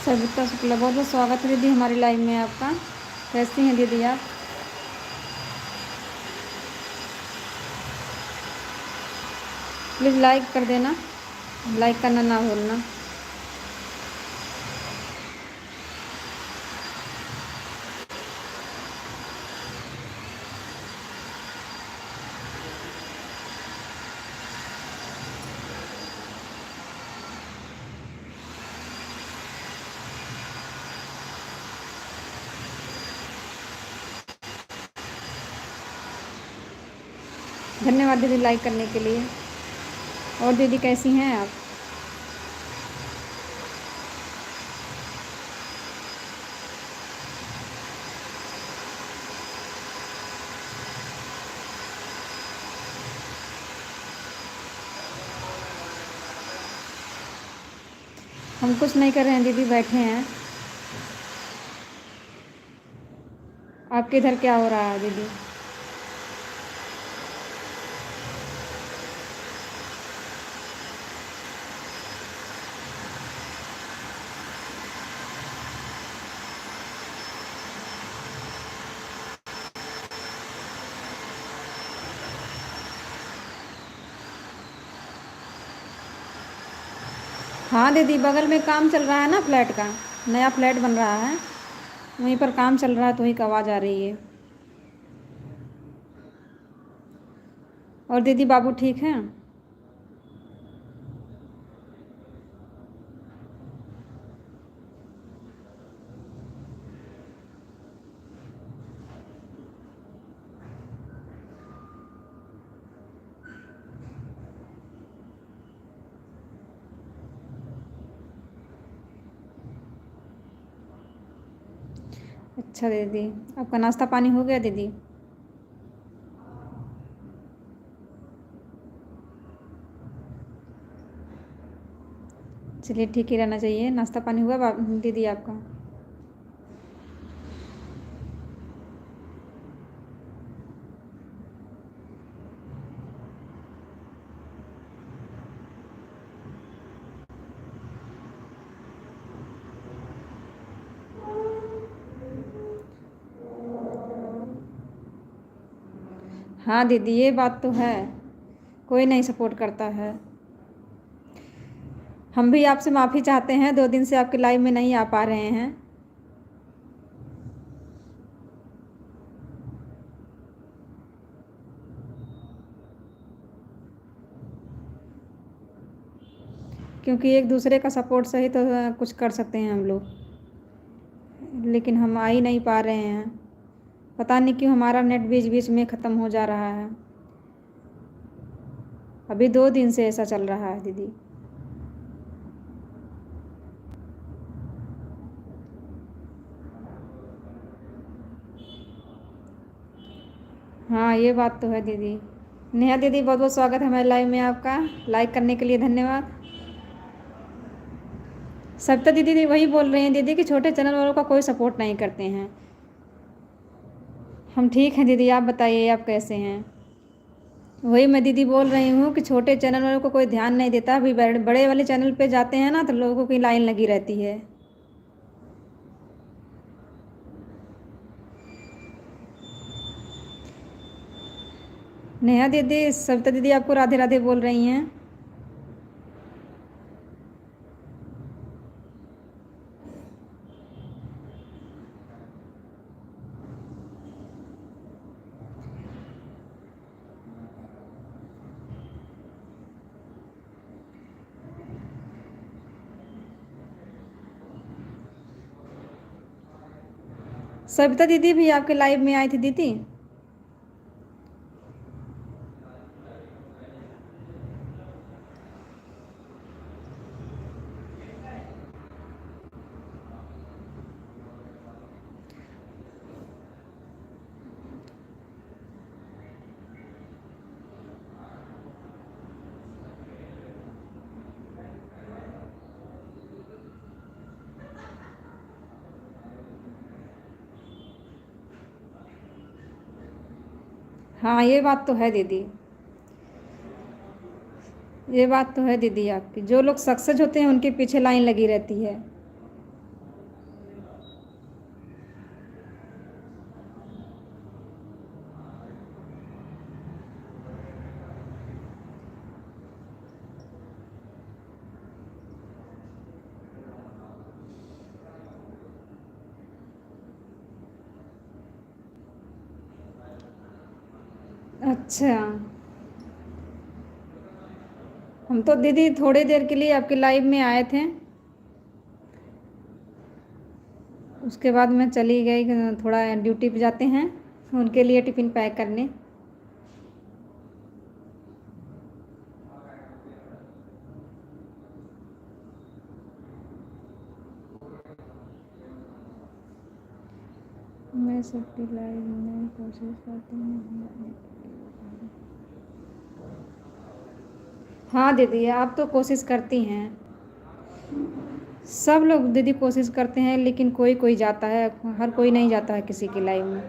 सविता शुक्ला, बहुत बहुत स्वागत है दीदी हमारी लाइव में आपका। कैसी हैं दीदी आप? प्लीज़ लाइक कर देना, लाइक करना ना भूलना। धन्यवाद दीदी लाइक करने के लिए। और दीदी कैसी हैं आप? हम कुछ नहीं कर रहे हैं दीदी, बैठे हैं। आपके इधर क्या हो रहा है दीदी? हाँ दीदी, बगल में काम चल रहा है ना, फ्लैट का नया फ्लैट बन रहा है, वहीं पर काम चल रहा है तो वहीं की आवाज़ आ रही है। और दीदी बाबू ठीक हैं? अच्छा दीदी, आपका नाश्ता पानी हो गया दीदी? चलिए, ठीक ही रहना चाहिए। नाश्ता पानी हुआ दीदी आपका? हाँ दीदी, ये बात तो है, कोई नहीं सपोर्ट करता है। हम भी आपसे माफ़ी चाहते हैं, 2 दिन से आपके लाइव में नहीं आ पा रहे हैं। क्योंकि एक दूसरे का सपोर्ट सही तो कुछ कर सकते हैं हम लोग, लेकिन हम आ ही नहीं पा रहे हैं। पता नहीं क्यों हमारा नेट बीच बीच में ख़त्म हो जा रहा है। अभी 2 दिन से ऐसा चल रहा है दीदी। हाँ, ये बात तो है दीदी। नेहा दीदी, बहुत बहुत स्वागत है हमारे लाइव में आपका। लाइक करने के लिए धन्यवाद। सविता दीदी वही बोल रही हैं दीदी कि छोटे चैनल वालों का कोई सपोर्ट नहीं करते हैं। हम ठीक हैं दीदी, आप बताइए आप कैसे हैं? वही मैं दीदी बोल रही हूँ कि छोटे चैनल वालों को कोई ध्यान नहीं देता। अभी बड़े वाले चैनल पे जाते हैं ना तो लोगों की लाइन लगी रहती है। नेहा दीदी, सविता दीदी आपको राधे राधे बोल रही हैं। सविता दीदी भी आपके लाइव में आई थी दीदी। हाँ, ये बात तो है दीदी, ये बात तो है दीदी आपकी। जो लोग सक्सेस होते हैं उनके पीछे लाइन लगी रहती है। अच्छा, हम तो दीदी थोड़ी देर के लिए आपके लाइव में आए थे, उसके बाद मैं चली गई, थोड़ा ड्यूटी पे जाते हैं उनके लिए टिफ़िन पैक करने। मैं सबकी लाइव में कोशिश करती हूँ। हाँ दीदी, आप तो कोशिश करती हैं, सब लोग दीदी कोशिश करते हैं, लेकिन कोई कोई जाता है, हर कोई नहीं जाता है किसी की लाइव में।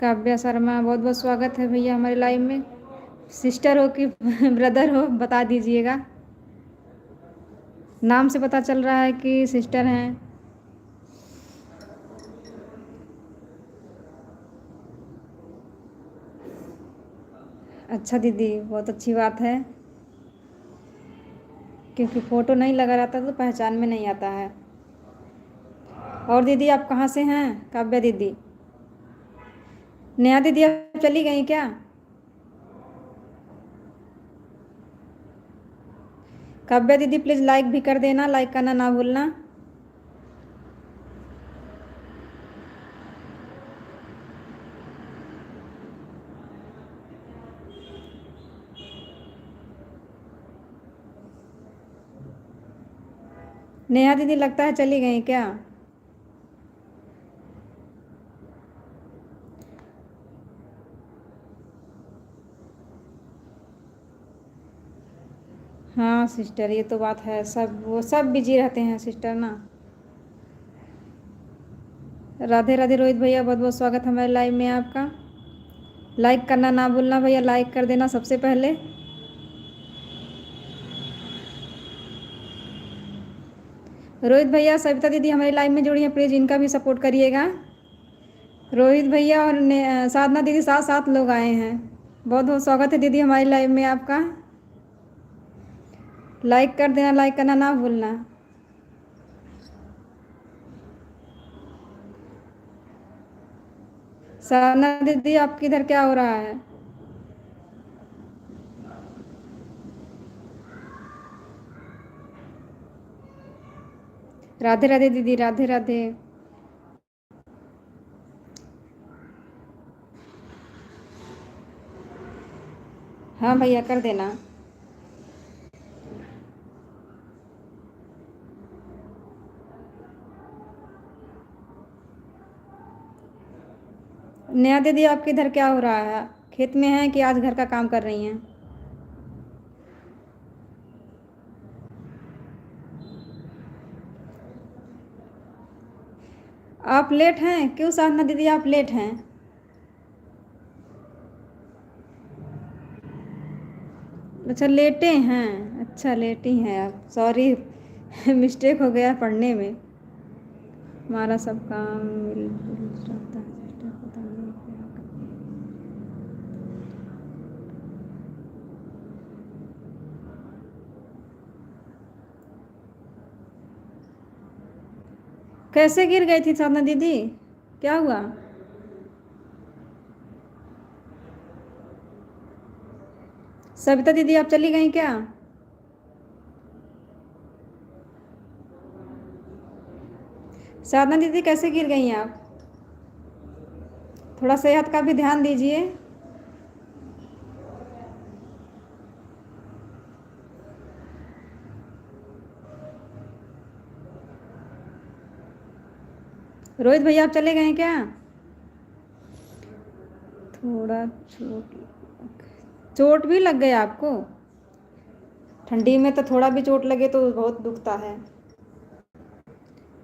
काव्या शर्मा, बहुत बहुत स्वागत है भैया हमारे लाइव में। सिस्टर हो कि ब्रदर हो, बता दीजिएगा, नाम से पता चल रहा है कि सिस्टर हैं। अच्छा दीदी, बहुत अच्छी बात है, क्योंकि फ़ोटो नहीं लगा रहता तो पहचान में नहीं आता है। और दीदी आप कहाँ से हैं? काव्या दीदी, नेहा दीदी आप चली गई क्या? काव्या दीदी प्लीज़ लाइक भी कर देना, लाइक करना ना भूलना। नेहा दीदी लगता है चली गई क्या? हाँ सिस्टर, ये तो बात है, सब वो सब बिजी रहते हैं सिस्टर ना। राधे राधे रोहित भैया, बहुत बहुत स्वागत है हमारे लाइव में आपका। लाइक करना ना भूलना भैया, लाइक कर देना सबसे पहले। रोहित भैया, सविता दीदी हमारी लाइव में जुड़ी हैं, प्लीज़ इनका भी सपोर्ट करिएगा। रोहित भैया और साधना दीदी साथ साथ लोग आए हैं। बहुत बहुत स्वागत है दीदी हमारी लाइव में आपका। लाइक कर देना, लाइक करना ना भूलना। साधना दीदी आपके इधर क्या हो रहा है? राधे राधे दीदी, राधे राधे। हाँ भैया कर देना। नेहा दीदी आपके इधर क्या हो रहा है? खेत में हैं कि आज घर का काम कर रही हैं? आप लेट हैं क्यों साधना दीदी, आप लेट हैं? अच्छा लेटे हैं, अच्छा लेटी हैं आप, सॉरी मिस्टेक हो गया पढ़ने में। हमारा सब काम मिलजुल रहता है सिस्टर, पता नहीं क्या करें। कैसे गिर गई थी साधना दीदी, क्या हुआ? सविता दीदी आप चली गई क्या? साधना दीदी कैसे गिर गई आप? थोड़ा सेहत का भी ध्यान दीजिए। रोहित भैया आप चले गए क्या? थोड़ा चोट, चोट भी लग गया आपको? ठंडी में तो थोड़ा भी चोट लगे तो बहुत दुखता है,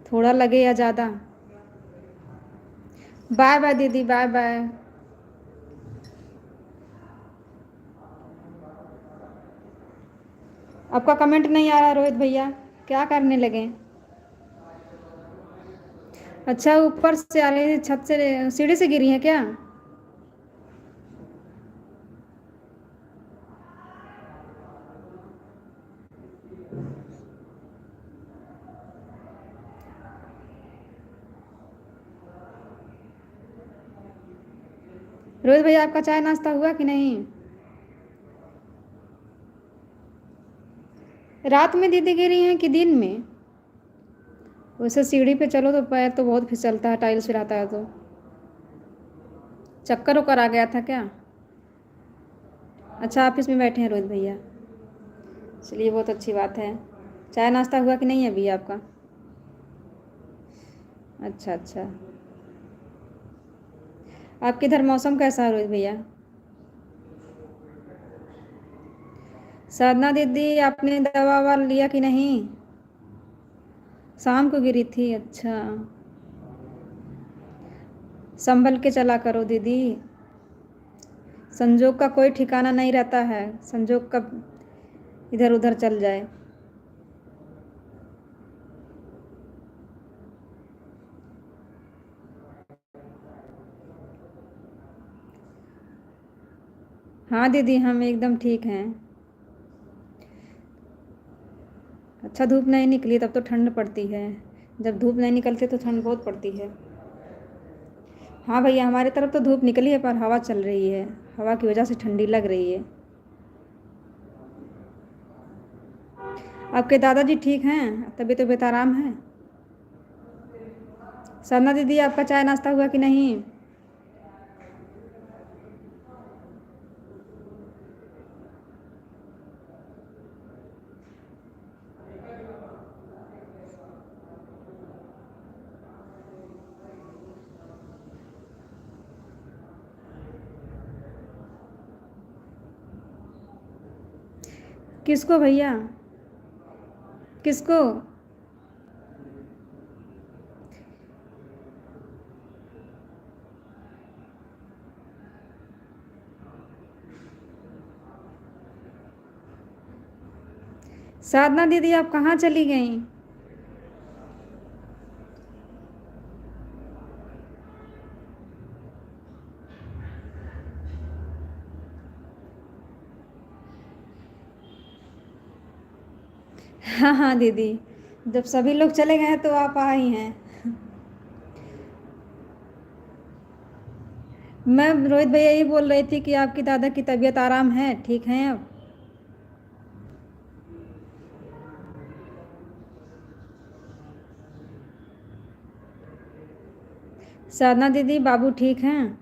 थोड़ा लगे या ज़्यादा। बाय बाय दीदी, बाय बाय। आपका कमेंट नहीं आ रहा रोहित भैया, क्या करने लगे? अच्छा ऊपर से आ रही है, छत से सीढ़ी से गिरी है क्या? रोहित भैया आपका चाय नाश्ता हुआ कि नहीं? रात में दीदी गिरी हैं कि दिन में? वैसे सीढ़ी पे चलो तो पैर तो बहुत फिसलता है, टाइल्स फिराता है तो। चक्कर वक्कर आ गया था क्या? अच्छा, ऑफिस में बैठे हैं रोहित भैया। चलिए, बहुत अच्छी बात है। चाय नाश्ता हुआ कि नहीं अभी आपका? अच्छा अच्छा। आपके इधर मौसम कैसा है रोहित भैया? साधना दीदी, आपने दवा ववा लिया कि नहीं? शाम को गिरी थी, अच्छा। संभल के चला करो दीदी। संजोग का कोई ठिकाना नहीं रहता है, संजोग कब इधर उधर चल जाए। हाँ दीदी, हम एकदम ठीक हैं। अच्छा, धूप नहीं निकली तब तो ठंड पड़ती है। जब धूप नहीं निकलती तो ठंड बहुत पड़ती है। हाँ भैया, हमारे तरफ तो धूप निकली है पर हवा चल रही है। हवा की वजह से ठंडी लग रही है। आपके दादाजी ठीक हैं? तबीयत तबीयत आराम है? सरना दीदी, आपका चाय नाश्ता हुआ कि नहीं? किसको भैया? किसको? साधना दीदी, आप कहाँ चली गई? हाँ हाँ दीदी, जब सभी लोग चले गए हैं तो आप आई हैं। मैं रोहित भैया यही बोल रही थी कि आपकी दादा की तबीयत आराम है, ठीक हैं अब? साधना दीदी, बाबू ठीक हैं?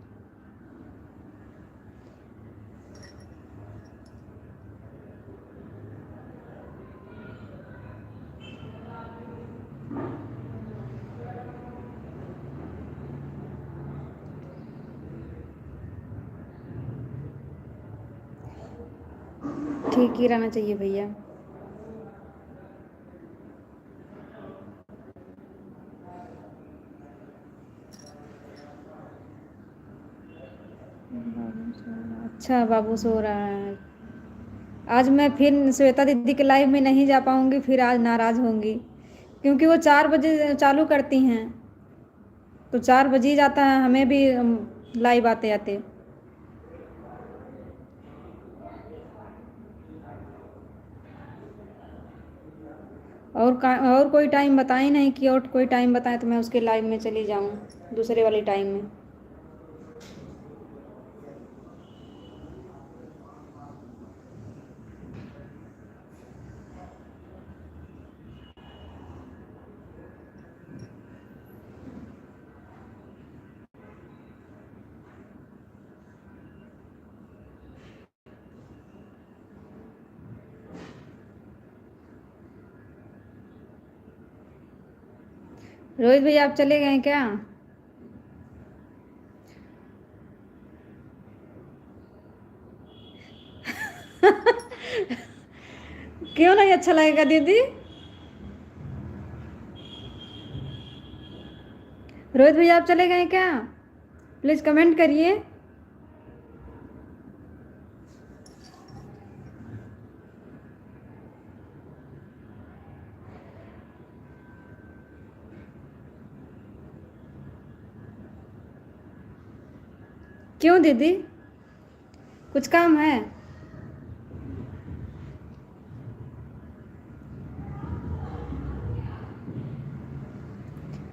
ठीक ही रहना चाहिए भैया। अच्छा, बाबू सो रहा है। आज मैं फिर श्वेता दीदी के लाइव में नहीं जा पाऊंगी, फिर आज नाराज़ होंगी। क्योंकि वो 4 बजे चालू करती हैं, तो 4 बजे ही जाता है हमें भी लाइव आते आते। और कोई टाइम बताए नहीं कि और कोई टाइम बताएं तो मैं उसके लाइव में चली जाऊं, दूसरे वाली टाइम में। रोहित भैया, आप चले गए क्या? क्यों नहीं अच्छा लगेगा दीदी? रोहित भैया, आप चले गए क्या? प्लीज़ कमेंट करिए। क्यों दीदी, कुछ काम है?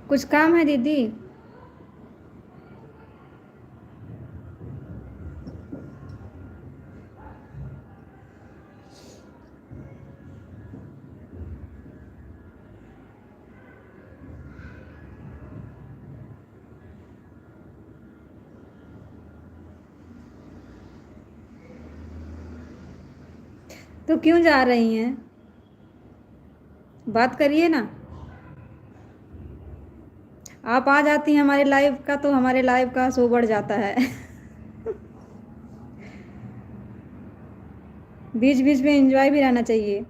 कुछ काम है दीदी? तो क्यों जा रही हैं? बात करिए ना। आप आ जाती हैं हमारे लाइव का तो हमारे लाइव का शो बढ़ जाता है। बीच बीच में एंजॉय भी रहना चाहिए।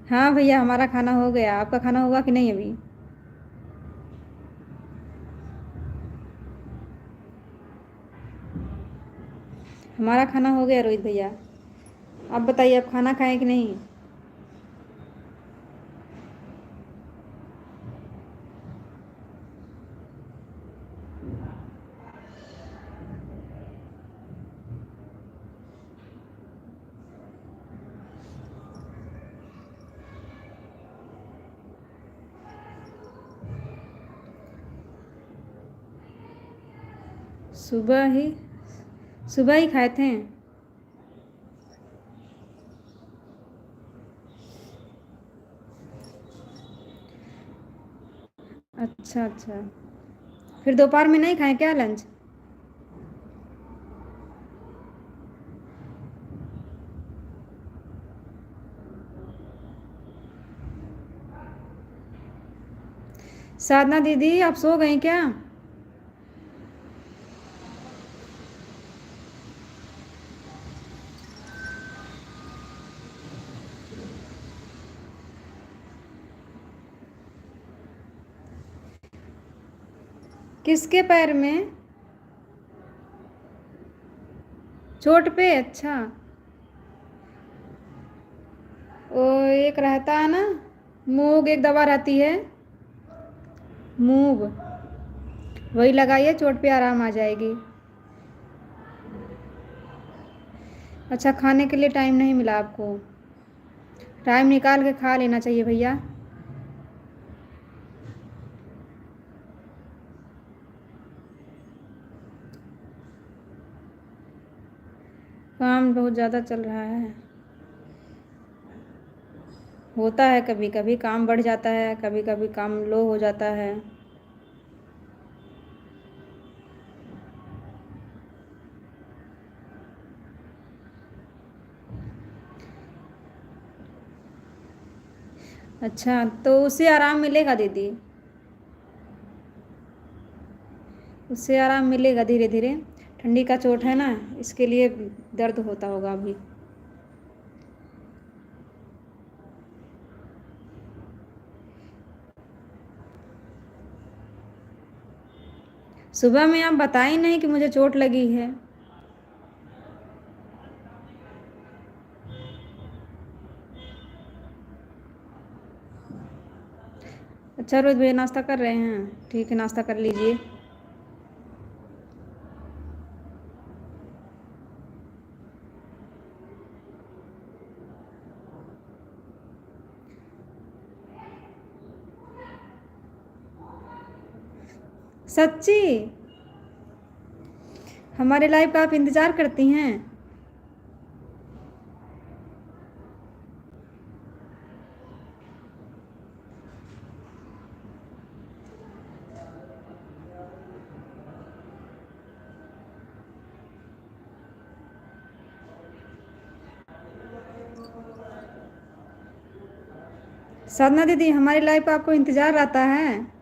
हाँ भैया, हमारा खाना हो गया। आपका खाना हुआ कि नहीं अभी? हमारा खाना हो गया रोहित भैया। आप बताइए, आप खाना खाएं कि नहीं? सुबह ही सुबह ही खाए थे। अच्छा अच्छा, फिर दोपहर में नहीं खाए क्या लंच? साधना दीदी, आप सो गई क्या? किसके पैर में? चोट पे? अच्छा। ओ, एक रहता है ना, मूव एक दवा रहती है, मूव, वही लगाइए, चोट पे आराम आ जाएगी। अच्छा, खाने के लिए टाइम नहीं मिला आपको? टाइम निकाल के खा लेना चाहिए भैया। काम बहुत ज़्यादा चल रहा है। होता है, कभी कभी काम बढ़ जाता है, कभी कभी काम लो हो जाता है। अच्छा, तो उससे आराम मिलेगा दीदी? उससे आराम मिलेगा धीरे धीरे? ठंडी का चोट है ना, इसके लिए दर्द होता होगा अभी। सुबह में आप बताई नहीं कि मुझे चोट लगी है। अच्छा रोहित भैया, नाश्ता कर रहे हैं? ठीक है, नाश्ता कर लीजिए। सच्ची? हमारे लाइव का आप इंतज़ार करती हैं? साधना दीदी, हमारे लाइव का आपको इंतज़ार रहता है?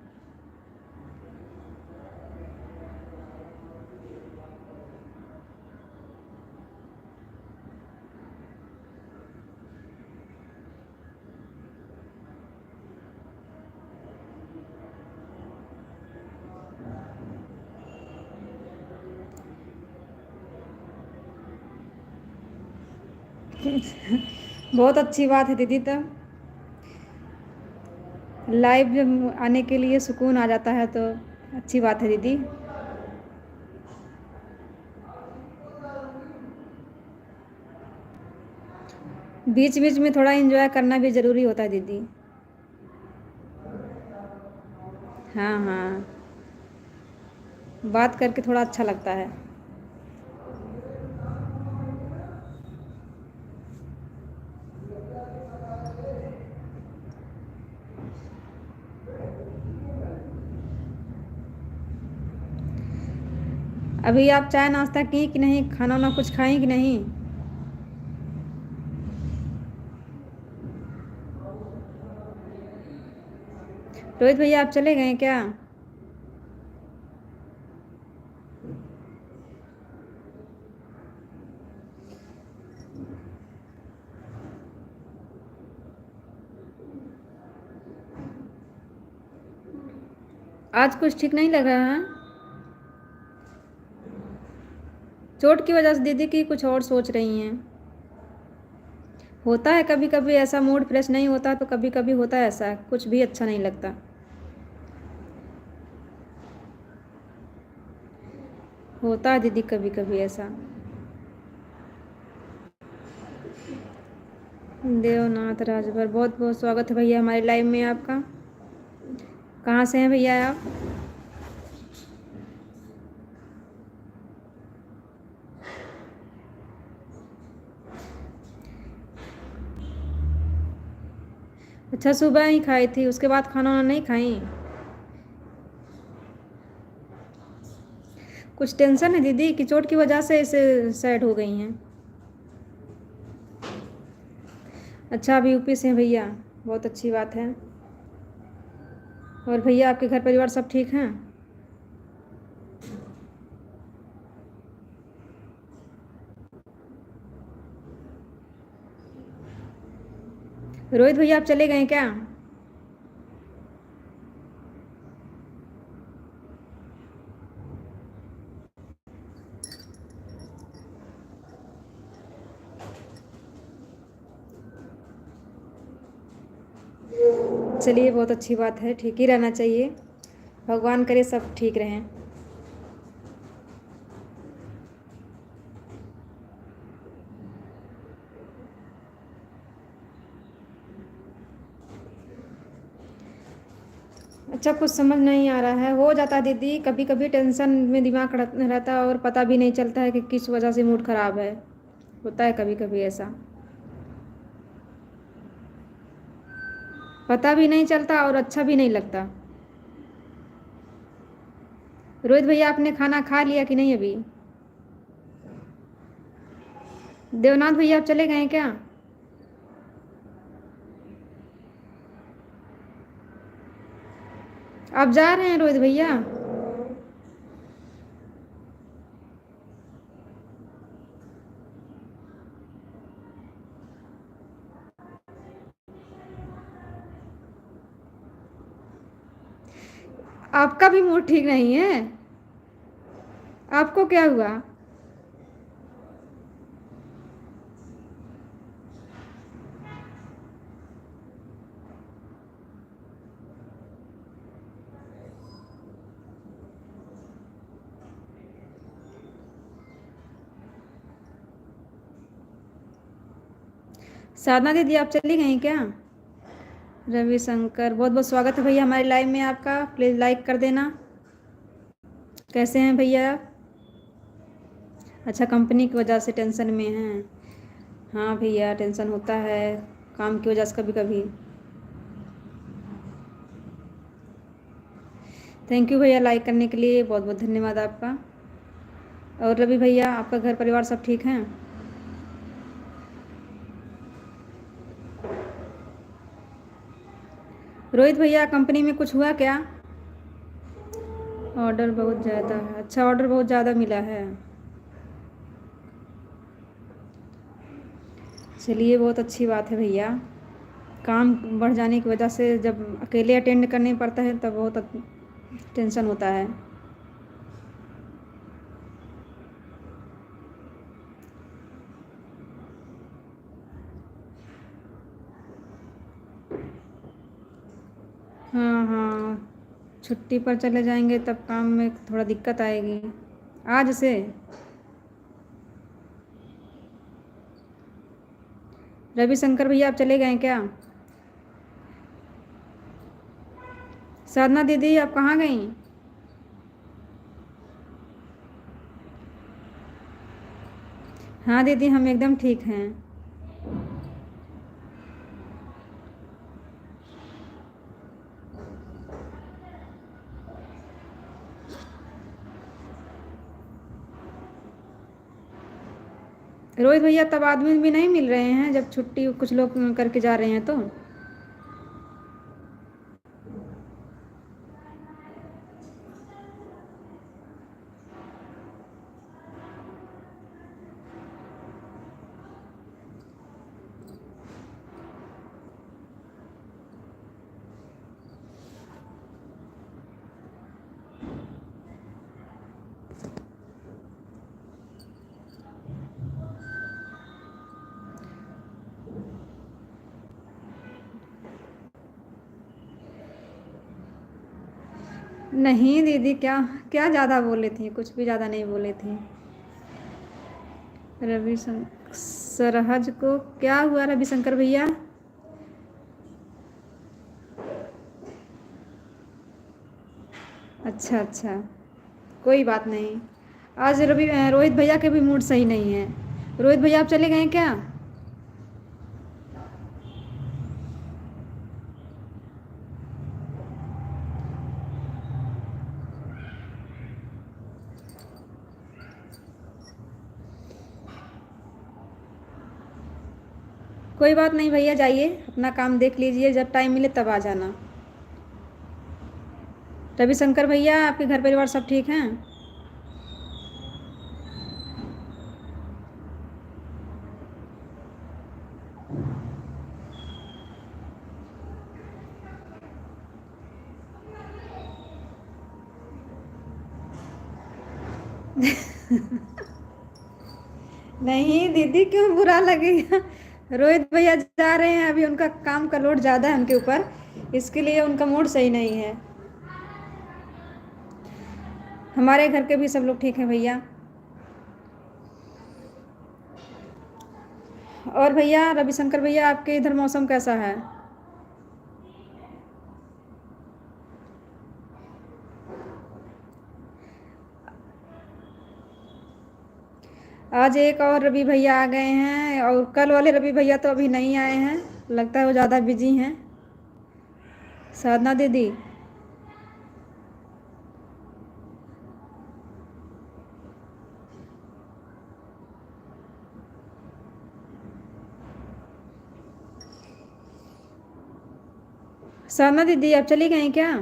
बहुत अच्छी बात है दीदी। तब लाइव जब आने के लिए सुकून आ जाता है तो अच्छी बात है दीदी। बीच बीच में थोड़ा एंजॉय करना भी ज़रूरी होता है दीदी। हाँ हाँ, बात करके थोड़ा अच्छा लगता है। अभी आप चाय नाश्ता की कि नहीं? खाना वाना कुछ खाई कि नहीं? रोहित भैया आप चले गए क्या? आज कुछ ठीक नहीं लग रहा है। चोट की वजह से दीदी की कुछ और सोच रही हैं। होता है कभी कभी ऐसा, मूड फ्रेश नहीं होता तो कभी कभी होता है ऐसा, कुछ भी अच्छा नहीं लगता। होता है दीदी कभी कभी ऐसा। देवनाथ राजभर, बहुत बहुत स्वागत है भैया हमारे लाइव में आपका। कहाँ से हैं भैया आप? अच्छा, सुबह ही खाई थी, उसके बाद खाना वाना नहीं खाई? कुछ टेंशन है दीदी कि चोट की वजह से इसे सैड हो गई हैं? अच्छा, आप यूपी से हैं भैया, बहुत अच्छी बात है। और भैया आपके घर परिवार सब ठीक हैं? रोहित भैया आप चले गए क्या? चलिए, बहुत अच्छी बात है, ठीक ही रहना चाहिए। भगवान करे सब ठीक रहें। अच्छा, कुछ समझ नहीं आ रहा है, हो जाता है दीदी, कभी कभी टेंशन में दिमाग रहता है और पता भी नहीं चलता है कि किस वजह से मूड ख़राब है। होता है कभी कभी ऐसा, पता भी नहीं चलता और अच्छा भी नहीं लगता। रोहित भैया आपने खाना खा लिया कि नहीं अभी? देवनाथ भैया आप चले गए हैं क्या? आप जा रहे हैं रोहित भैया? आपका भी मूड ठीक नहीं है? आपको क्या हुआ? साधना दीदी आप चली गई क्या? रविशंकर, बहुत बहुत स्वागत है भैया हमारे लाइव में आपका, प्लीज़ लाइक कर देना। कैसे हैं भैया आप? अच्छा, कंपनी की वजह से टेंशन में हैं। हाँ भैया, टेंशन होता है काम की वजह से कभी कभी। थैंक यू भैया लाइक करने के लिए, बहुत बहुत धन्यवाद आपका। और रवि भैया आपका घर परिवार सब ठीक हैं? रोहित भैया कंपनी में कुछ हुआ क्या? ऑर्डर बहुत ज़्यादा है, अच्छा ऑर्डर बहुत ज़्यादा मिला है। चलिए, बहुत अच्छी बात है भैया। काम बढ़ जाने की वजह से जब अकेले अटेंड करने पड़ता है तब बहुत टेंशन होता है। हाँ हाँ, छुट्टी पर चले जाएंगे तब काम में थोड़ा दिक्कत आएगी। आज से रविशंकर भैया आप चले गए क्या? साधना दीदी आप कहाँ गई? हाँ दीदी, हम एकदम ठीक हैं। रोहित भैया तब आदमी भी नहीं मिल रहे हैं जब छुट्टी कुछ लोग करके जा रहे हैं तो? नहीं दीदी, क्या क्या ज़्यादा बोले थे? कुछ भी ज़्यादा नहीं बोले थे। सरहज को क्या हुआ रविशंकर भैया? अच्छा अच्छा, कोई बात नहीं। आज रोहित भैया के भी मूड सही नहीं है। रोहित भैया आप चले गए क्या? कोई बात नहीं भैया, जाइए अपना काम देख लीजिए, जब टाइम मिले तब आ जाना। रविशंकर भैया, आपके घर परिवार सब ठीक हैं? नहीं दीदी, क्यों बुरा लगेगा? रोहित भैया जा रहे हैं, अभी उनका काम का लोड ज़्यादा है उनके ऊपर, इसके लिए उनका मूड सही नहीं है। हमारे घर के भी सब लोग ठीक हैं भैया। और भैया रविशंकर भैया, आपके इधर मौसम कैसा है? आज एक और रवि भैया आ गए हैं, और कल वाले रवि भैया तो अभी नहीं आए हैं, लगता है वो ज़्यादा बिजी हैं। साधना दीदी, साधना दीदी आप चली गई क्या?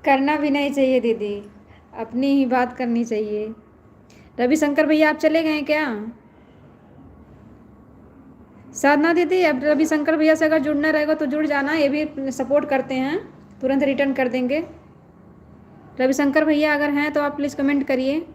करना भी नहीं चाहिए दीदी, अपनी ही बात करनी चाहिए। रविशंकर भैया आप चले गए क्या? साधना दीदी, अब रविशंकर भैया से अगर जुड़ना रहेगा तो जुड़ जाना, ये भी सपोर्ट करते हैं, तुरंत रिटर्न कर देंगे। रविशंकर भैया अगर हैं तो आप प्लीज़ कमेंट करिए।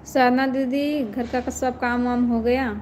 साधना दीदी, घर का सब काम वाम हो गया?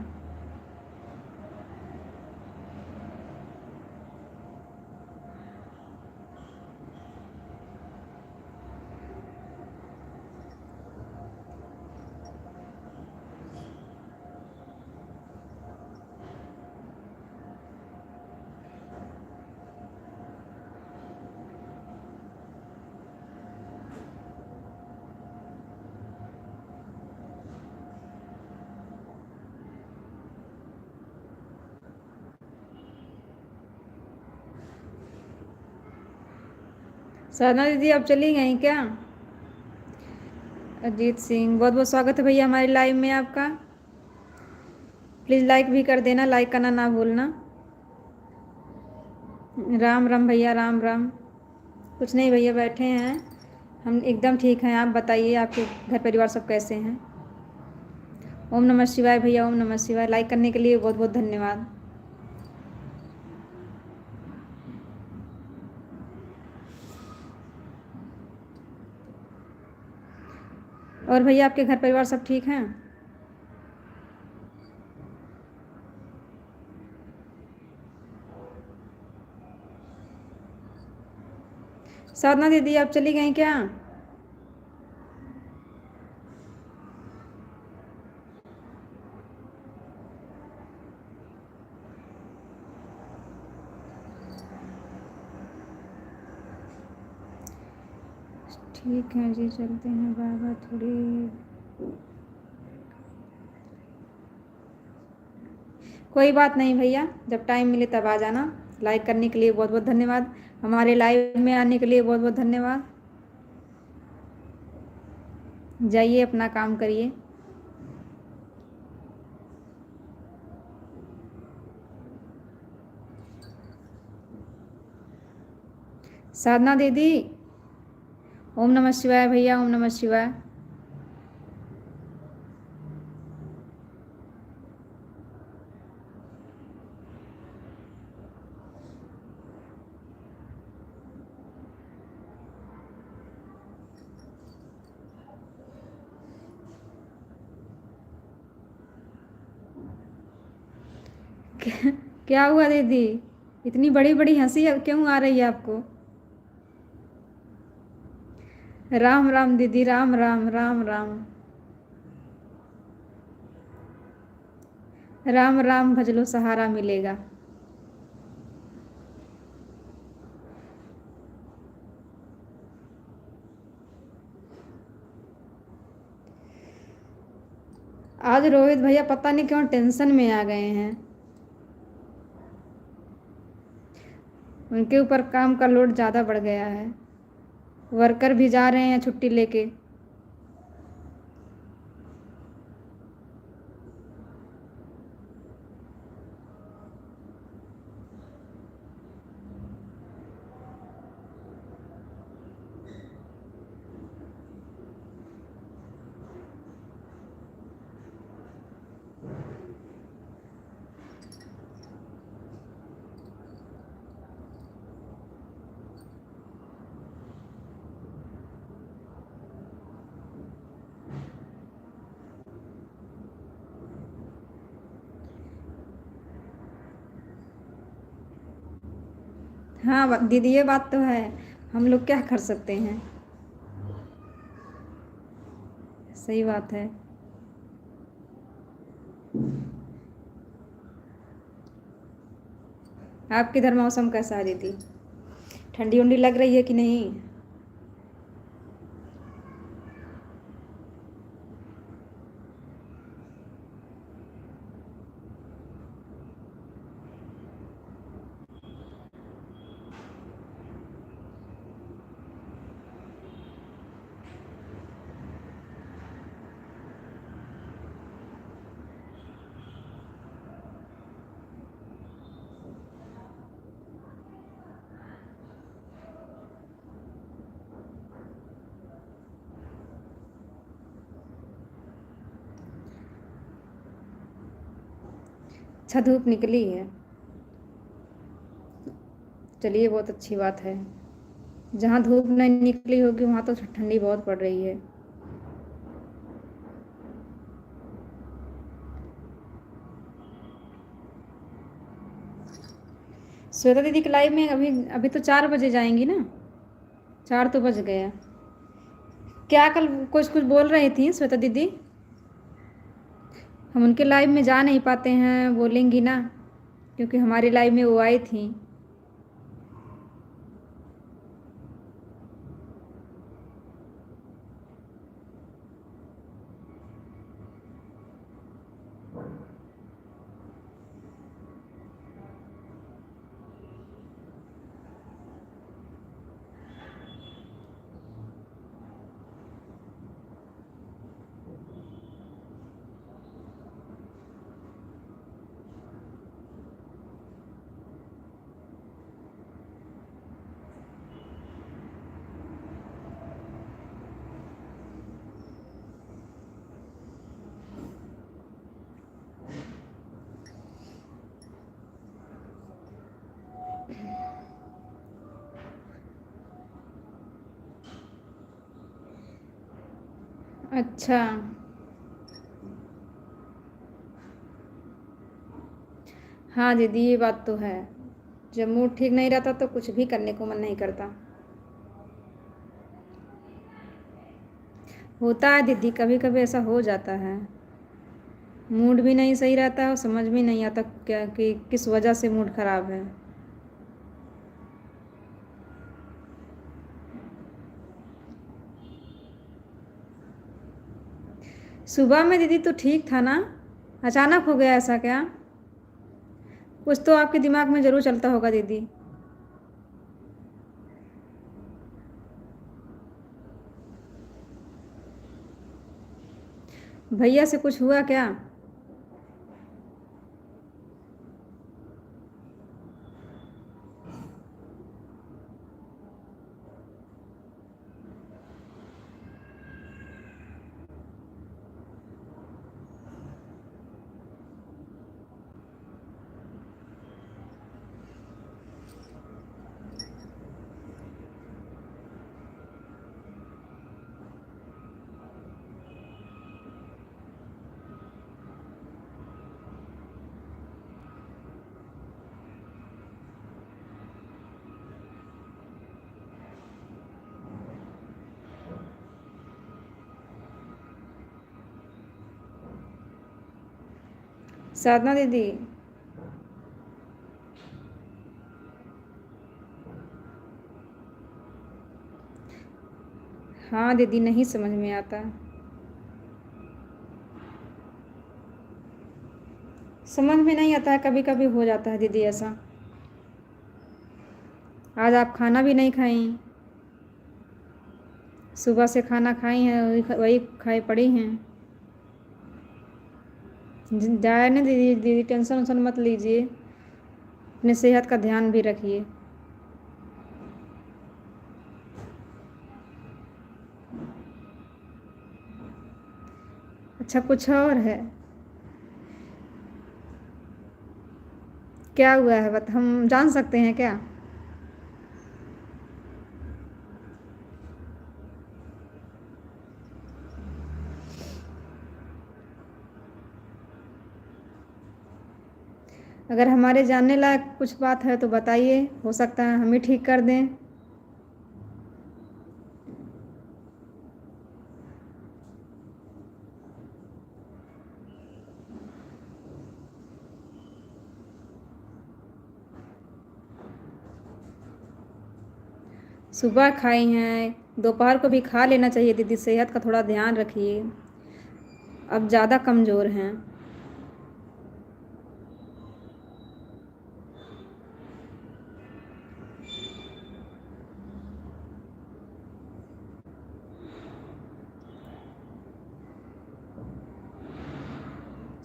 साधना दीदी आप चली गई क्या? अजीत सिंह, बहुत बहुत स्वागत है भैया हमारे लाइव में आपका। प्लीज़ लाइक भी कर देना, लाइक करना ना भूलना। राम राम भैया, राम राम। कुछ नहीं भैया, बैठे हैं हम, एकदम ठीक हैं। आप बताइए, आपके घर परिवार सब कैसे हैं? ओम नमः शिवाय भैया, ओम नमः शिवाय। लाइक करने के लिए बहुत बहुत धन्यवाद। और भैया आपके घर परिवार सब ठीक हैं? साधना दीदी आप चली गई क्या? ठीक है जी, चलते हैं, बाय बाय। थोड़ी कोई बात नहीं भैया, जब टाइम मिले तब आ जाना। लाइक करने के लिए बहुत बहुत धन्यवाद, हमारे लाइव में आने के लिए बहुत बहुत धन्यवाद। जाइए अपना काम करिए। साधना दीदी, ओम नमः शिवाय भैया, ओम नमः शिवाय। क्या हुआ दीदी, इतनी बड़ी बड़ी हंसी क्यों आ रही है आपको? राम राम दीदी, राम राम, राम राम, राम राम भज लो, सहारा मिलेगा। आज रोहित भैया पता नहीं क्यों टेंशन में आ गए हैं। उनके ऊपर काम का लोड ज़्यादा बढ़ गया है। वर्कर भी जा रहे हैं छुट्टी लेके। हाँ दीदी, ये बात तो है, हम लोग क्या कर सकते हैं। सही बात है। आपके इधर मौसम कैसा है दीदी? ठंडी उंडी लग रही है कि नहीं? अच्छा, धूप निकली है, चलिए बहुत अच्छी बात है। जहाँ धूप नहीं निकली होगी वहाँ तो ठंडी बहुत पड़ रही है। श्वेता दीदी के लाइव में अभी अभी तो 4 बजे जाएंगी ना? 4 तो बज गया। क्या कल कुछ कुछ बोल रही थी श्वेता दीदी? हम उनके लाइव में जा नहीं पाते हैं, बोलेंगी ना, क्योंकि हमारी लाइव में वो आई थी। अच्छा, हाँ दीदी, ये बात तो है, जब मूड ठीक नहीं रहता तो कुछ भी करने को मन नहीं करता। होता है दीदी, कभी कभी ऐसा हो जाता है। मूड भी नहीं सही रहता है और समझ में नहीं आता क्या कि किस वजह से मूड खराब है। सुबह में दीदी तो ठीक था ना, अचानक हो गया ऐसा क्या? कुछ तो आपके दिमाग में ज़रूर चलता होगा दीदी। भैया से कुछ हुआ क्या? साधना दीदी, हाँ दीदी, नहीं समझ में आता। समझ में नहीं आता है, कभी कभी हो जाता है दीदी ऐसा। आज आप खाना भी नहीं खाई, सुबह से खाना खाई हैं वही खाई पड़ी हैं। जाए ना दीदी, दीदी टेंशन वेंशन मत लीजिए, अपने सेहत का ध्यान भी रखिए। अच्छा, कुछ और है? क्या हुआ है हम जान सकते हैं क्या? अगर हमारे जानने लायक कुछ बात है तो बताइए, हो सकता है हम ही ठीक कर दें। सुबह खाई हैं, दोपहर को भी खा लेना चाहिए दीदी, सेहत का थोड़ा ध्यान रखिए, अब ज़्यादा कमज़ोर हैं।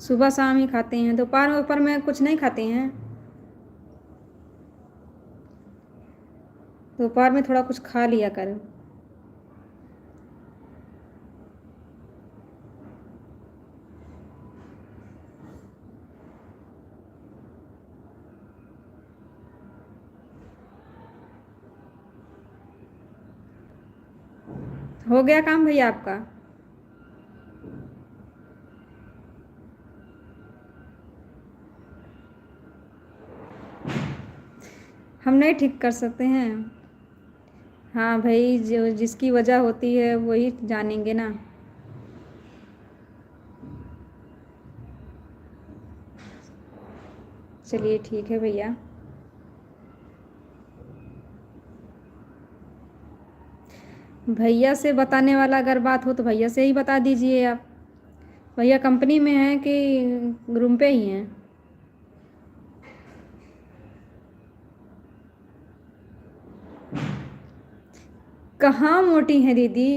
सुबह शाम ही खाते हैं, दोपहर में कुछ नहीं खाते हैं? दोपहर में थोड़ा कुछ खा लिया करें। हो गया काम भैया आपका? हम नहीं ठीक कर सकते हैं। हाँ भाई, जो जिसकी वजह होती है वही जानेंगे ना। चलिए ठीक है भैया। भैया से बताने वाला अगर बात हो तो भैया से ही बता दीजिए आप। भैया कंपनी में हैं कि रूम पे ही हैं? कहाँ मोटी हैं दीदी?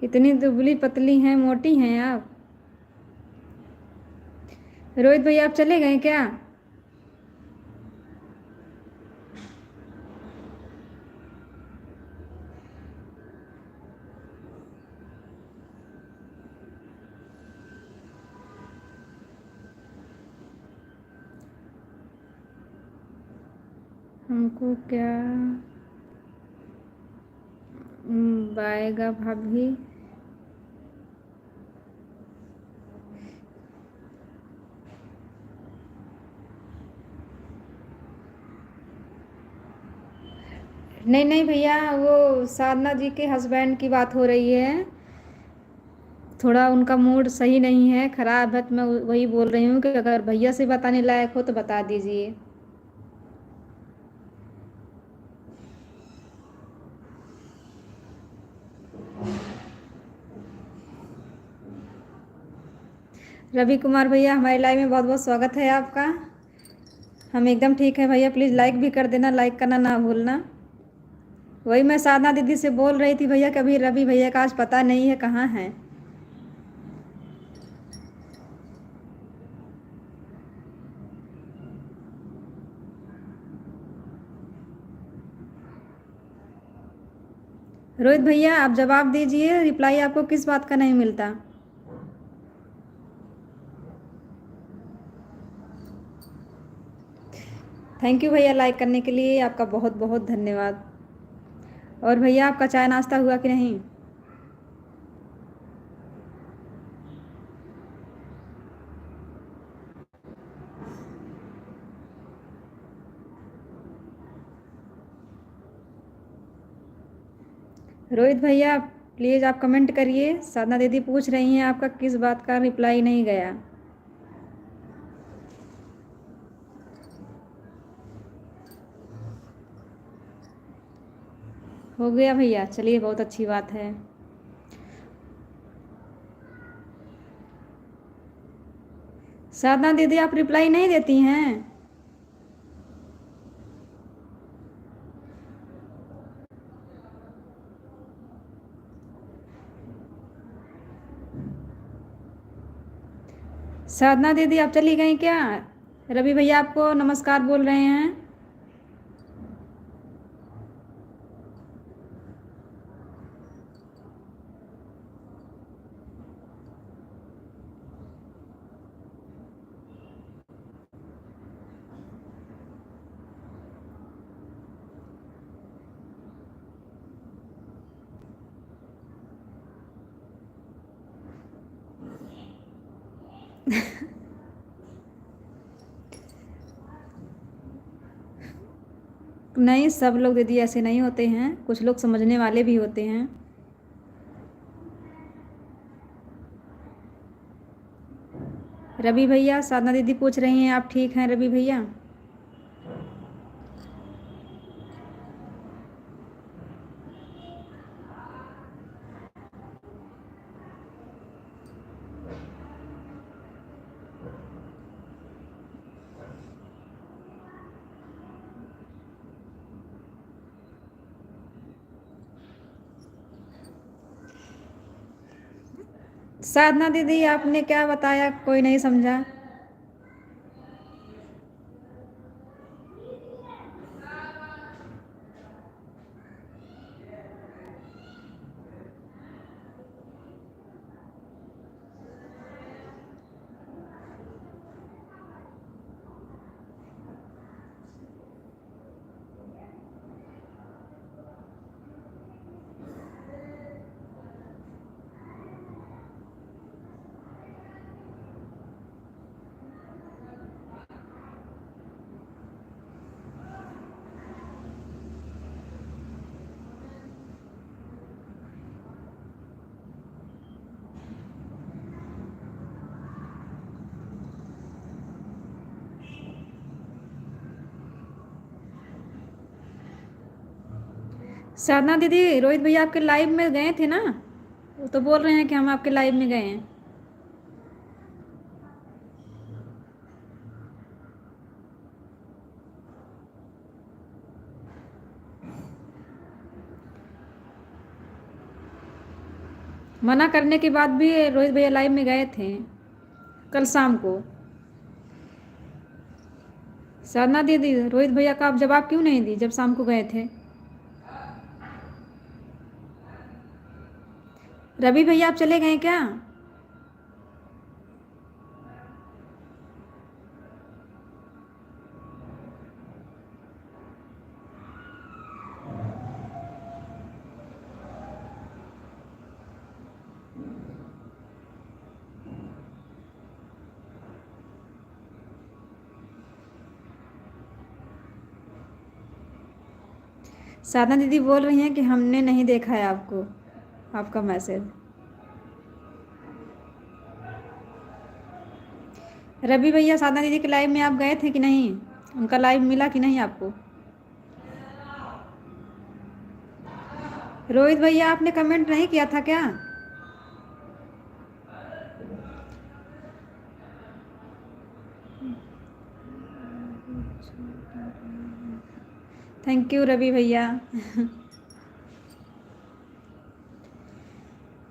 इतनी दुबली पतली हैं, मोटी हैं आप? रोहित भैया आप चले गए क्या? हमको क्या बाएगा भाभी? नहीं नहीं भैया, वो साधना जी के हस्बैंड की बात हो रही है। थोड़ा उनका मूड सही नहीं है, ख़राब है, तो मैं वही बोल रही हूँ कि अगर भैया से बताने लायक हो तो बता दीजिए। रवि कुमार भैया, हमारी लाइव में बहुत बहुत स्वागत है आपका। हम एकदम ठीक है भैया, प्लीज़ लाइक भी कर देना, लाइक करना ना भूलना। वही मैं साधना दीदी से बोल रही थी भैया, कभी रवि भैया का आज पता नहीं है कहाँ है। रोहित भैया आप जवाब दीजिए, रिप्लाई आपको किस बात का नहीं मिलता। थैंक यू भैया लाइक करने के लिए, आपका बहुत बहुत धन्यवाद। और भैया आपका चाय नाश्ता हुआ कि नहीं? रोहित भैया प्लीज़ आप कमेंट करिए, साधना दीदी पूछ रही हैं आपका किस बात का रिप्लाई नहीं गया। हो गया भैया, चलिए बहुत अच्छी बात है। साधना दीदी आप रिप्लाई नहीं देती हैं। साधना दीदी आप चली गई क्या? रवि भैया आपको नमस्कार बोल रहे हैं। नहीं, सब लोग दीदी ऐसे नहीं होते हैं, कुछ लोग समझने वाले भी होते हैं। रवि भैया साधना दीदी पूछ रही हैं आप ठीक हैं रवि भैया? साधना दीदी आपने क्या बताया, कोई नहीं समझा। साधना दीदी रोहित भैया आपके लाइव में गए थे ना, वो तो बोल रहे हैं कि हम आपके लाइव में गए हैं। मना करने के बाद भी रोहित भैया लाइव में गए थे कल शाम को। साधना दीदी रोहित भैया का आप जवाब क्यों नहीं दी जब शाम को गए थे? रवि भैया आप चले गए क्या? साधना दीदी बोल रही हैं कि हमने नहीं देखा है आपको, आपका मैसेज। रवि भैया साधना दीदी के लाइव में आप गए थे कि नहीं, उनका लाइव मिला कि नहीं आपको? रोहित भैया आपने कमेंट नहीं किया था क्या? थैंक यू रवि भैया।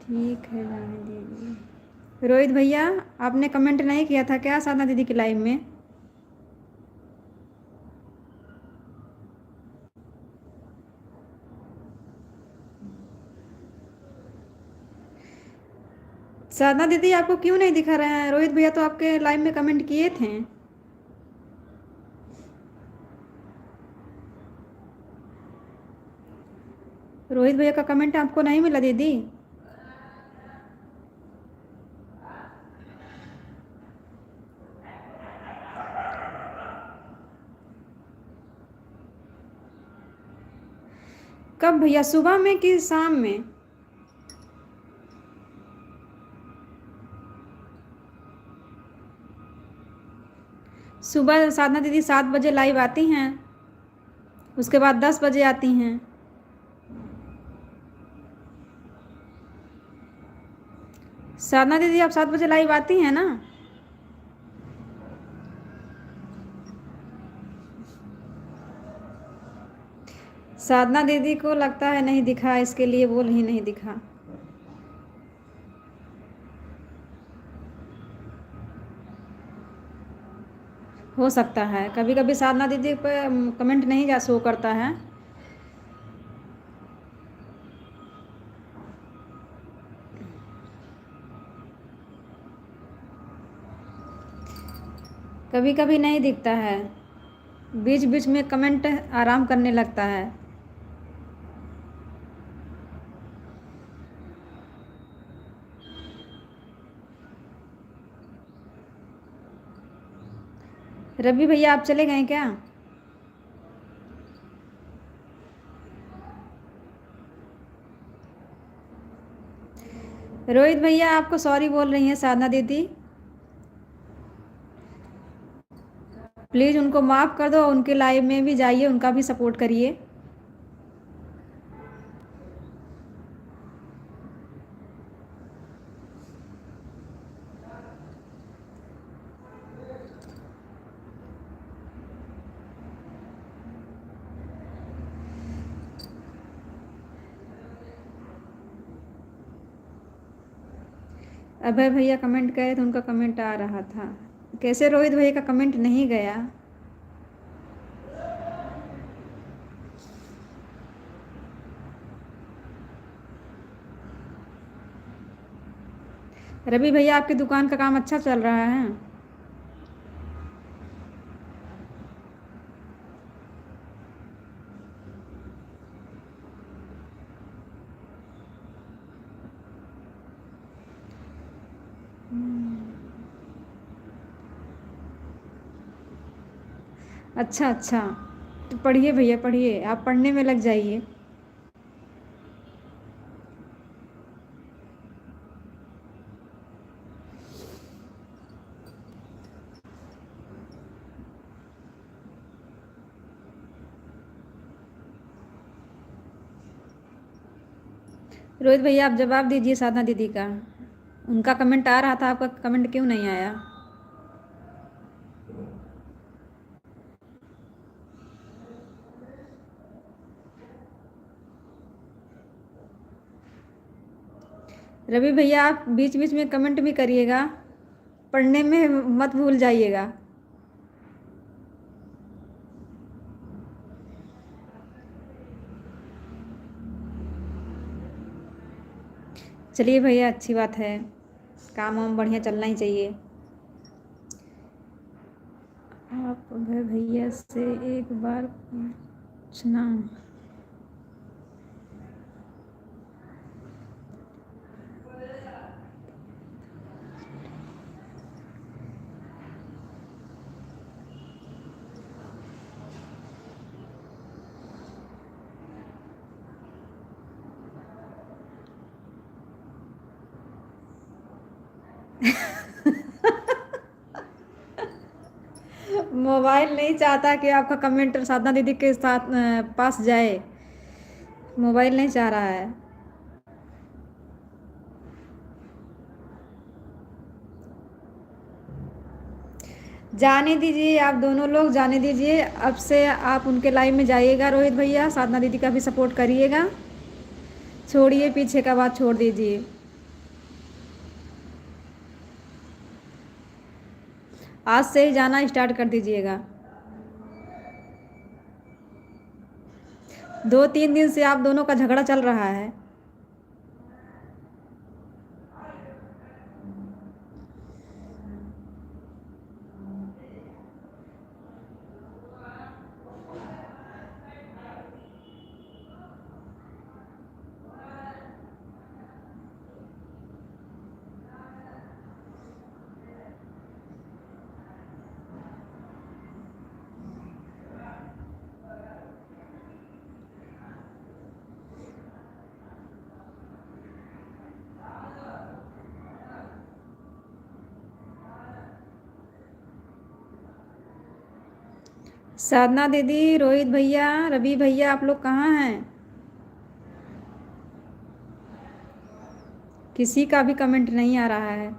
ठीक है जाने दीजिए। रोहित भैया, आपने कमेंट नहीं किया था क्या साधना दीदी की लाइव में? साधना दीदी आपको क्यों नहीं दिखा रहे हैं? रोहित भैया तो आपके लाइव में कमेंट किए थे। रोहित भैया का कमेंट आपको नहीं मिला दीदी? कब भैया, सुबह में कि शाम में? सुबह साधना दीदी 7 बजे लाइव आती हैं, उसके बाद 10 बजे आती हैं। साधना दीदी आप 7 बजे लाइव आती हैं ना? साधना दीदी को लगता है नहीं दिखा, इसके लिए बोल ही नहीं दिखा। हो सकता है, कभी कभी साधना दीदी पे कमेंट नहीं जा शो करता है। कभी कभी नहीं दिखता है, बीच बीच में कमेंट आराम करने लगता है। रवि भैया आप चले गए क्या? रोहित भैया आपको सॉरी बोल रही हैं साधना दीदी, प्लीज़ उनको माफ़ कर दो, उनके लाइव में भी जाइए, उनका भी सपोर्ट करिए। अभय भैया कमेंट करे तो उनका कमेंट आ रहा था, कैसे रोहित भैया का कमेंट नहीं गया? रवि भैया आपकी दुकान का काम अच्छा चल रहा है? अच्छा अच्छा, तो पढ़िए भैया पढ़िए, आप पढ़ने में लग जाइए। रोहित भैया आप जवाब दीजिए साधना दीदी का, उनका कमेंट आ रहा था, आपका कमेंट क्यों नहीं आया? रवि भैया आप बीच बीच में कमेंट भी करिएगा, पढ़ने में मत भूल जाइएगा। चलिए भैया अच्छी बात है, काम वाम बढ़िया चलना ही चाहिए। आप अभय भैया से एक बार पूछना। मोबाइल नहीं चाहता कि आपका कमेंट साधना दीदी के साथ पास जाए, मोबाइल नहीं चाह रहा है। जाने दीजिए, आप दोनों लोग जाने दीजिए। अब से आप उनके लाइव में जाइएगा रोहित भैया, साधना दीदी का भी सपोर्ट करिएगा। छोड़िए पीछे का बात, छोड़ दीजिए। आज से ही जाना स्टार्ट कर दीजिएगा। 2-3 दिन से आप दोनों का झगड़ा चल रहा है। साधना दीदी, रोहित भैया, रवि भैया, आप लोग कहाँ हैं? किसी का भी कमेंट नहीं आ रहा है।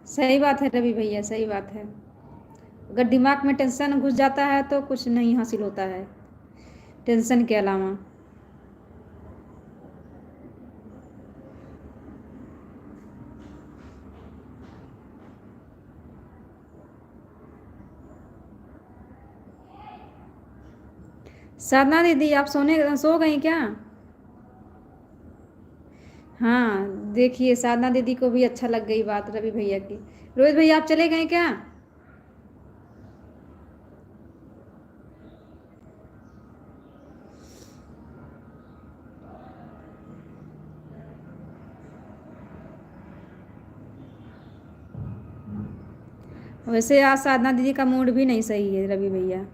सही बात है रवि भैया, सही बात है। अगर दिमाग में टेंशन घुस जाता है तो कुछ नहीं हासिल होता है टेंशन के अलावा। साधना दीदी, आप सो गई क्या? हाँ, देखिए साधना दीदी को भी अच्छा लग गई बात रवि भैया की। रोहित भैया, आप चले गए क्या? वैसे आज साधना दीदी का मूड भी नहीं सही है रवि भैया।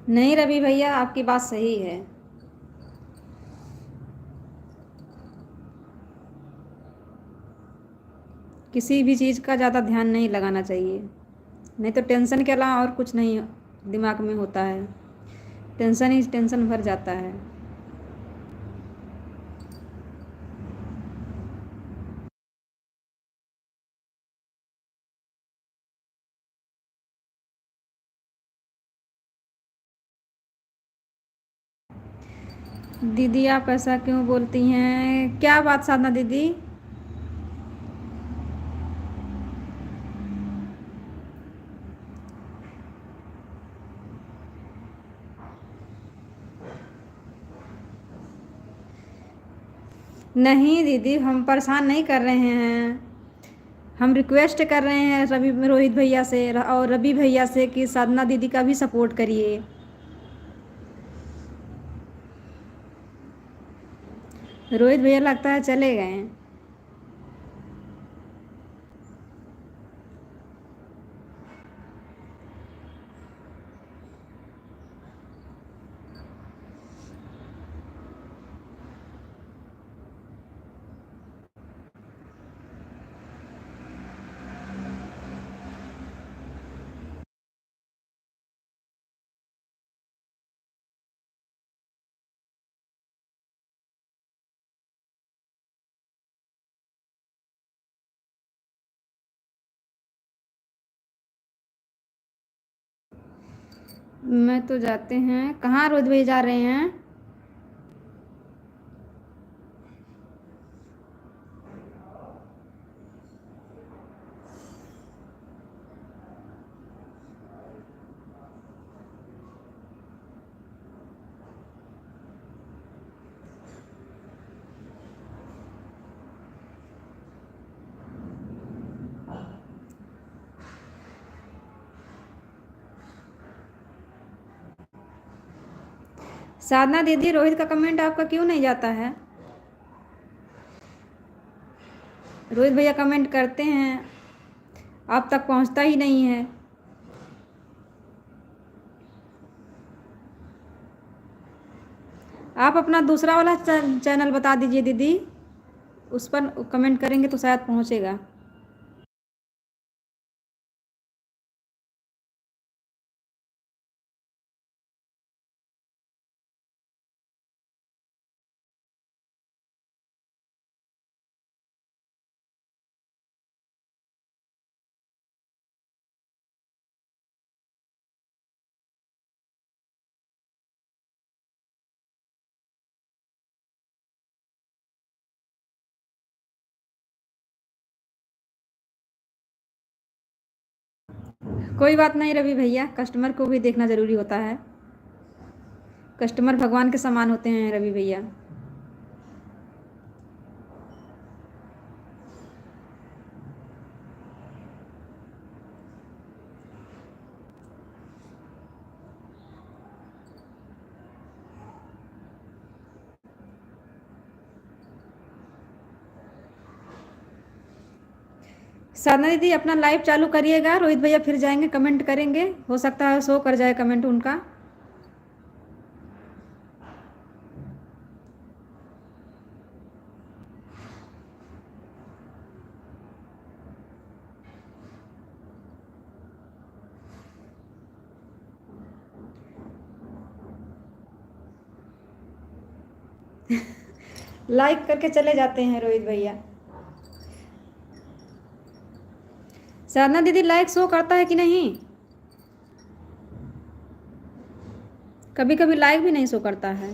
नहीं रवि भैया, आपकी बात सही है। किसी भी चीज़ का ज़्यादा ध्यान नहीं लगाना चाहिए, नहीं तो टेंशन के अलावा और कुछ नहीं दिमाग में होता है। टेंशन ही टेंशन भर जाता है। दीदी, आप ऐसा क्यों बोलती हैं? क्या बात साधना दीदी? नहीं दीदी, हम परेशान नहीं कर रहे हैं। हम रिक्वेस्ट कर रहे हैं रवि रोहित भैया से और रवि भैया से कि साधना दीदी का भी सपोर्ट करिए। रोहित भैया लगता है चले गए हैं। मैं तो जाते हैं। कहाँ रोहित भैया जा रहे हैं? साधना दीदी, रोहित का कमेंट आपका क्यों नहीं जाता है? रोहित भैया कमेंट करते हैं, आप तक पहुंचता ही नहीं है। आप अपना दूसरा वाला चैनल बता दीजिए दीदी, उस पर कमेंट करेंगे तो शायद पहुंचेगा। कोई बात नहीं रवि भैया, कस्टमर को भी देखना ज़रूरी होता है। कस्टमर भगवान के समान होते हैं रवि भैया। साधना दीदी, अपना लाइव चालू करिएगा, रोहित भैया फिर जाएंगे, कमेंट करेंगे, हो सकता है शो कर जाए कमेंट उनका। लाइक करके चले जाते हैं रोहित भैया। साधना दीदी, लाइक शो करता है कि नहीं? कभी कभी लाइक भी नहीं शो करता है।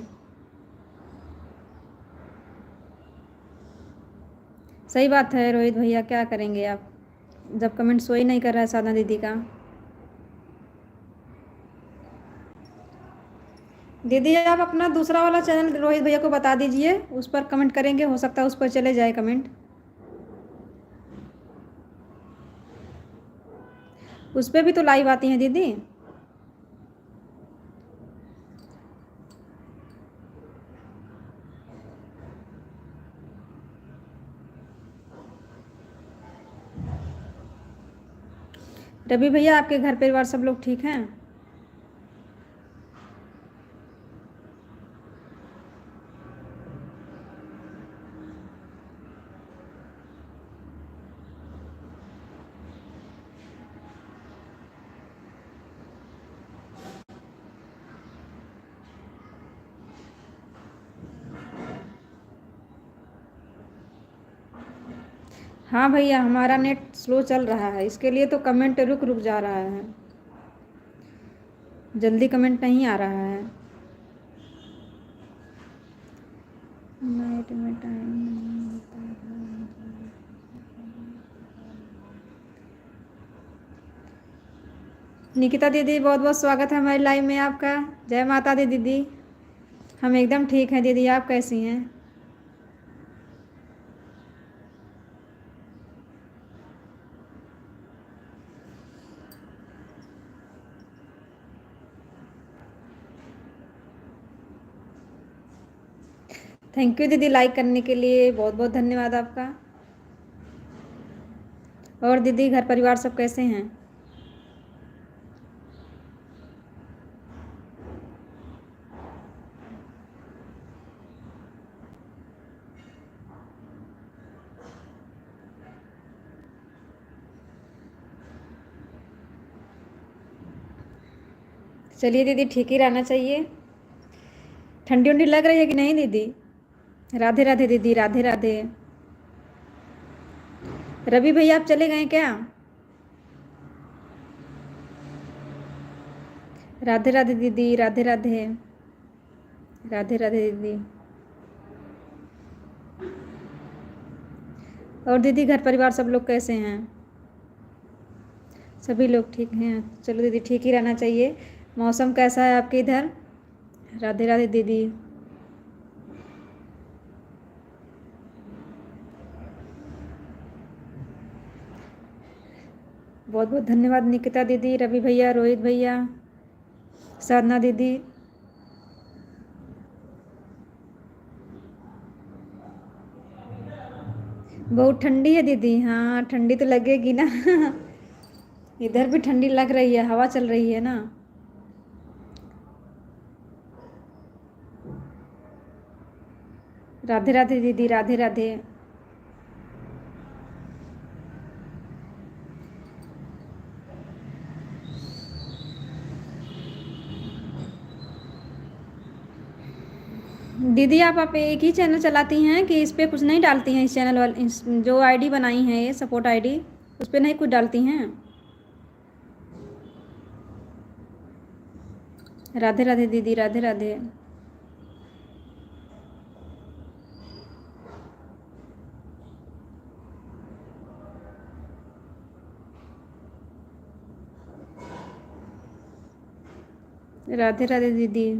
सही बात है रोहित भैया, क्या करेंगे आप, जब कमेंट शो ही नहीं कर रहा है साधना दीदी का। दीदी, आप अपना दूसरा वाला चैनल रोहित भैया को बता दीजिए, उस पर कमेंट करेंगे, हो सकता है उस पर चले जाए कमेंट। उस पर भी तो लाइव आती हैं दीदी। रवि भैया, आपके घर परिवार सब लोग ठीक हैं? हाँ भैया, हमारा नेट स्लो चल रहा है, इसके लिए तो कमेंट रुक रुक जा रहा है, जल्दी कमेंट नहीं आ रहा है। नाइट में टाइम नहीं होता है। निकिता दीदी, बहुत बहुत स्वागत है हमारी लाइव में आपका। जय माता दी दीदी। हम एकदम ठीक हैं दीदी, आप कैसी हैं? थैंक यू दीदी, लाइक करने के लिए बहुत बहुत धन्यवाद आपका। और दीदी, घर परिवार सब कैसे हैं? चलिए दीदी, ठीक ही रहना चाहिए। ठंडी उंडी लग रही है कि नहीं दीदी? राधे राधे दीदी, राधे राधे। रवि भैया, आप चले गए क्या? राधे राधे दीदी, राधे राधे। राधे राधे दीदी। और दीदी, घर परिवार सब लोग कैसे हैं? सभी लोग ठीक हैं। चलो दीदी, ठीक ही रहना चाहिए। मौसम कैसा है आपके इधर? राधे राधे दीदी। बहुत बहुत धन्यवाद निकिता दीदी, रवि भैया, रोहित भैया, साधना दीदी। बहुत ठंडी है दीदी। हाँ ठंडी तो लगेगी ना। इधर भी ठंडी लग रही है, हवा चल रही है ना। राधे राधे दीदी, राधे राधे। दीदी आप एक ही चैनल चलाती हैं कि इस पे कुछ नहीं डालती हैं? इस चैनल वाले जो आईडी बनाई है ये सपोर्ट आईडी, उस पे नहीं कुछ डालती हैं? राधे राधे दीदी, राधे राधे। राधे राधे दीदी।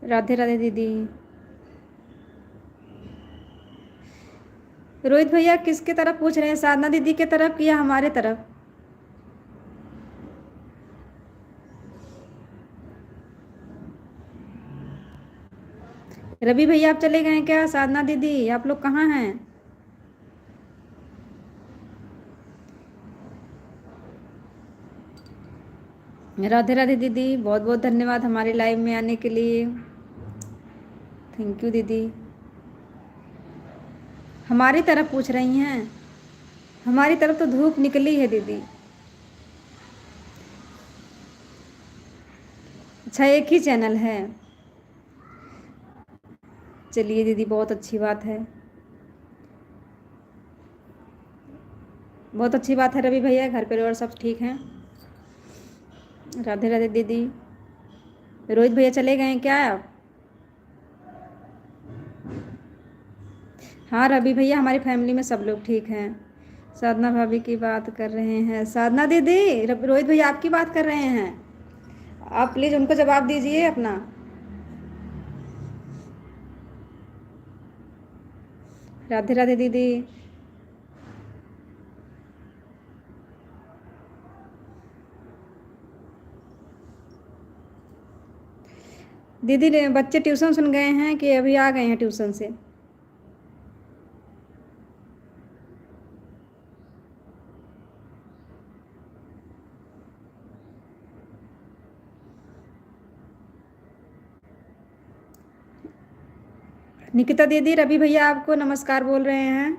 राधे राधे दीदी। रोहित भैया किसके तरफ पूछ रहे हैं? साधना दीदी के तरफ या हमारे तरफ? रवि भैया आप चले गए हैं क्या? साधना दीदी आप लोग कहाँ हैं? राधे राधे दीदी, बहुत बहुत धन्यवाद हमारे लाइव में आने के लिए। थैंक यू दीदी। हमारी तरफ पूछ रही हैं? हमारी तरफ तो धूप निकली है दीदी। अच्छा एक ही चैनल है? चलिए दीदी बहुत अच्छी बात है, बहुत अच्छी बात है। रवि भैया घर परिवार सब ठीक हैं? राधे राधे दीदी। रोहित भैया चले गए हैं क्या आप? हाँ रवि भैया हमारी फैमिली में सब लोग ठीक हैं। साधना भाभी की बात कर रहे हैं? साधना दीदी रोहित भैया आपकी बात कर रहे हैं। आप प्लीज़ उनको जवाब दीजिए अपना। राधे राधे दीदी। दीदी ने बच्चे ट्यूशन सुन गए हैं कि अभी आ गए हैं ट्यूशन से? निकिता दीदी रवि भैया आपको नमस्कार बोल रहे हैं।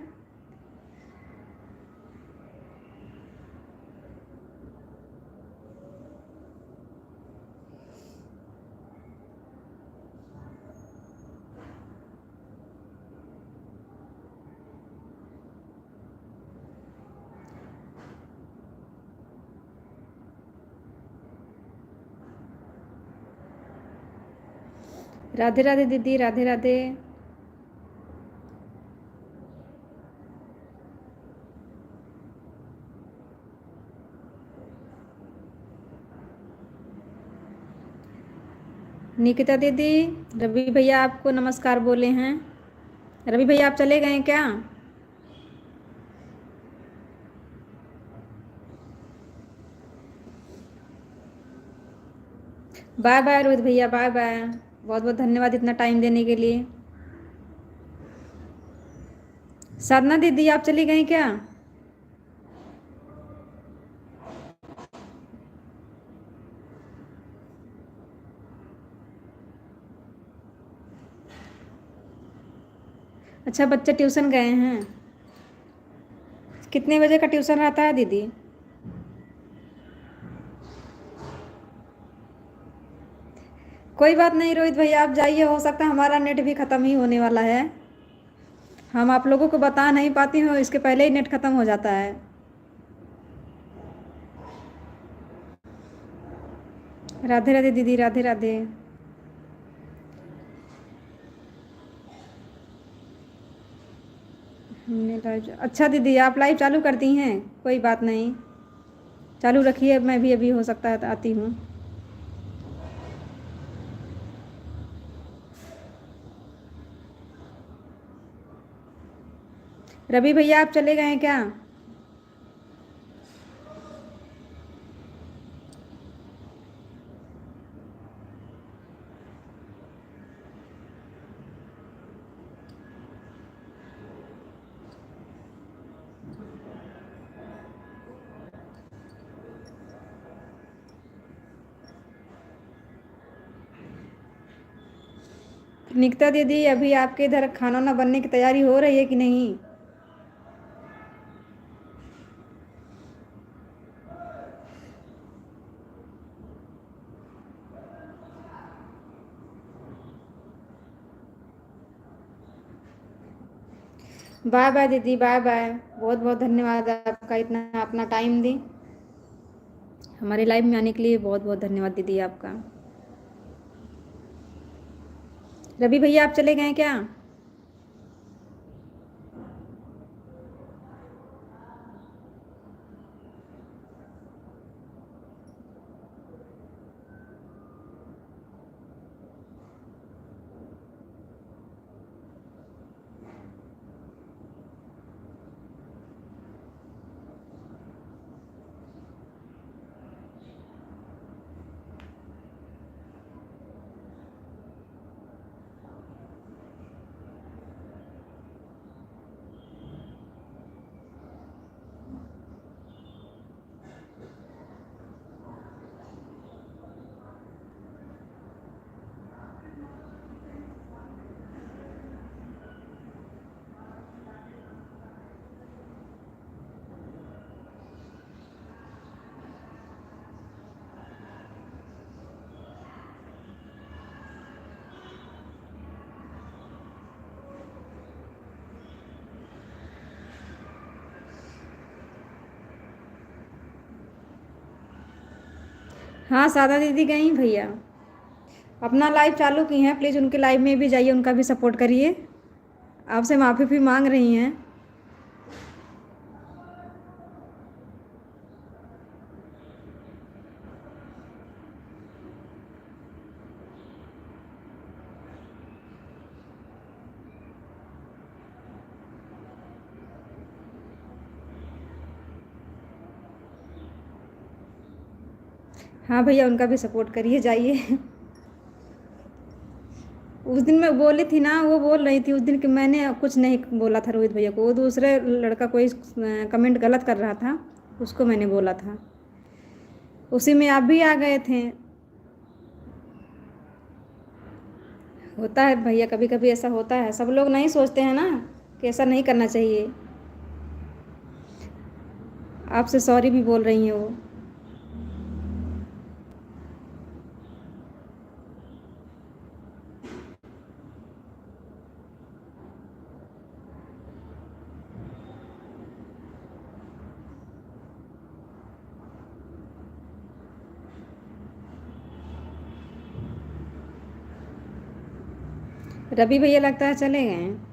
राधे राधे दीदी, राधे राधे। निकिता दीदी रवि भैया आपको नमस्कार बोले हैं। रवि भैया आप चले गए हैं क्या? बाय बाय रोहित भैया, बाय बाय। बहुत बहुत धन्यवाद इतना टाइम देने के लिए। साधना दीदी आप चली गई क्या? अच्छा बच्चे ट्यूशन गए हैं। कितने बजे का ट्यूशन रहता है दीदी? कोई बात नहीं रोहित भैया आप जाइए, हो सकता है हमारा नेट भी ख़त्म ही होने वाला है। हम आप लोगों को बता नहीं पाती हूँ, इसके पहले ही नेट ख़त्म हो जाता है। राधे राधे दीदी, राधे राधे। हमने लाइव, अच्छा दीदी आप लाइव चालू कर दी हैं? कोई बात नहीं, चालू रखिए, मैं भी अभी हो सकता है आती हूँ। रवि भैया आप चले गए हैं क्या? निकिता दीदी, अभी आपके इधर खाना वाना बनने की तैयारी हो रही है कि नहीं? बाय बाय दीदी, बाय बाय। बहुत बहुत धन्यवाद आपका, इतना अपना टाइम दी। हमारे लाइव में आने के लिए बहुत बहुत धन्यवाद दीदी आपका। रवि भैया, आप चले गए क्या? हाँ, सादा दीदी गई भैया। अपना लाइव चालू की हैं, प्लीज़ उनके लाइव में भी जाइए, उनका भी सपोर्ट करिए। आपसे माफ़ी भी मांग रही हैं। हाँ भैया, उनका भी सपोर्ट करिए, जाइए। उस दिन मैं बोली थी ना, वो बोल रही थी उस दिन कि मैंने कुछ नहीं बोला था रोहित भैया को, वो दूसरे लड़का कोई कमेंट गलत कर रहा था, उसको मैंने बोला था। उसी में आप भी आ गए थे। होता है भैया, कभी कभी ऐसा होता है, सब लोग नहीं सोचते हैं ना कि ऐसा नहीं करना चाहिए। आपसे सॉरी भी बोल रही हैं वो। रवि भैया लगता है चले गए हैं।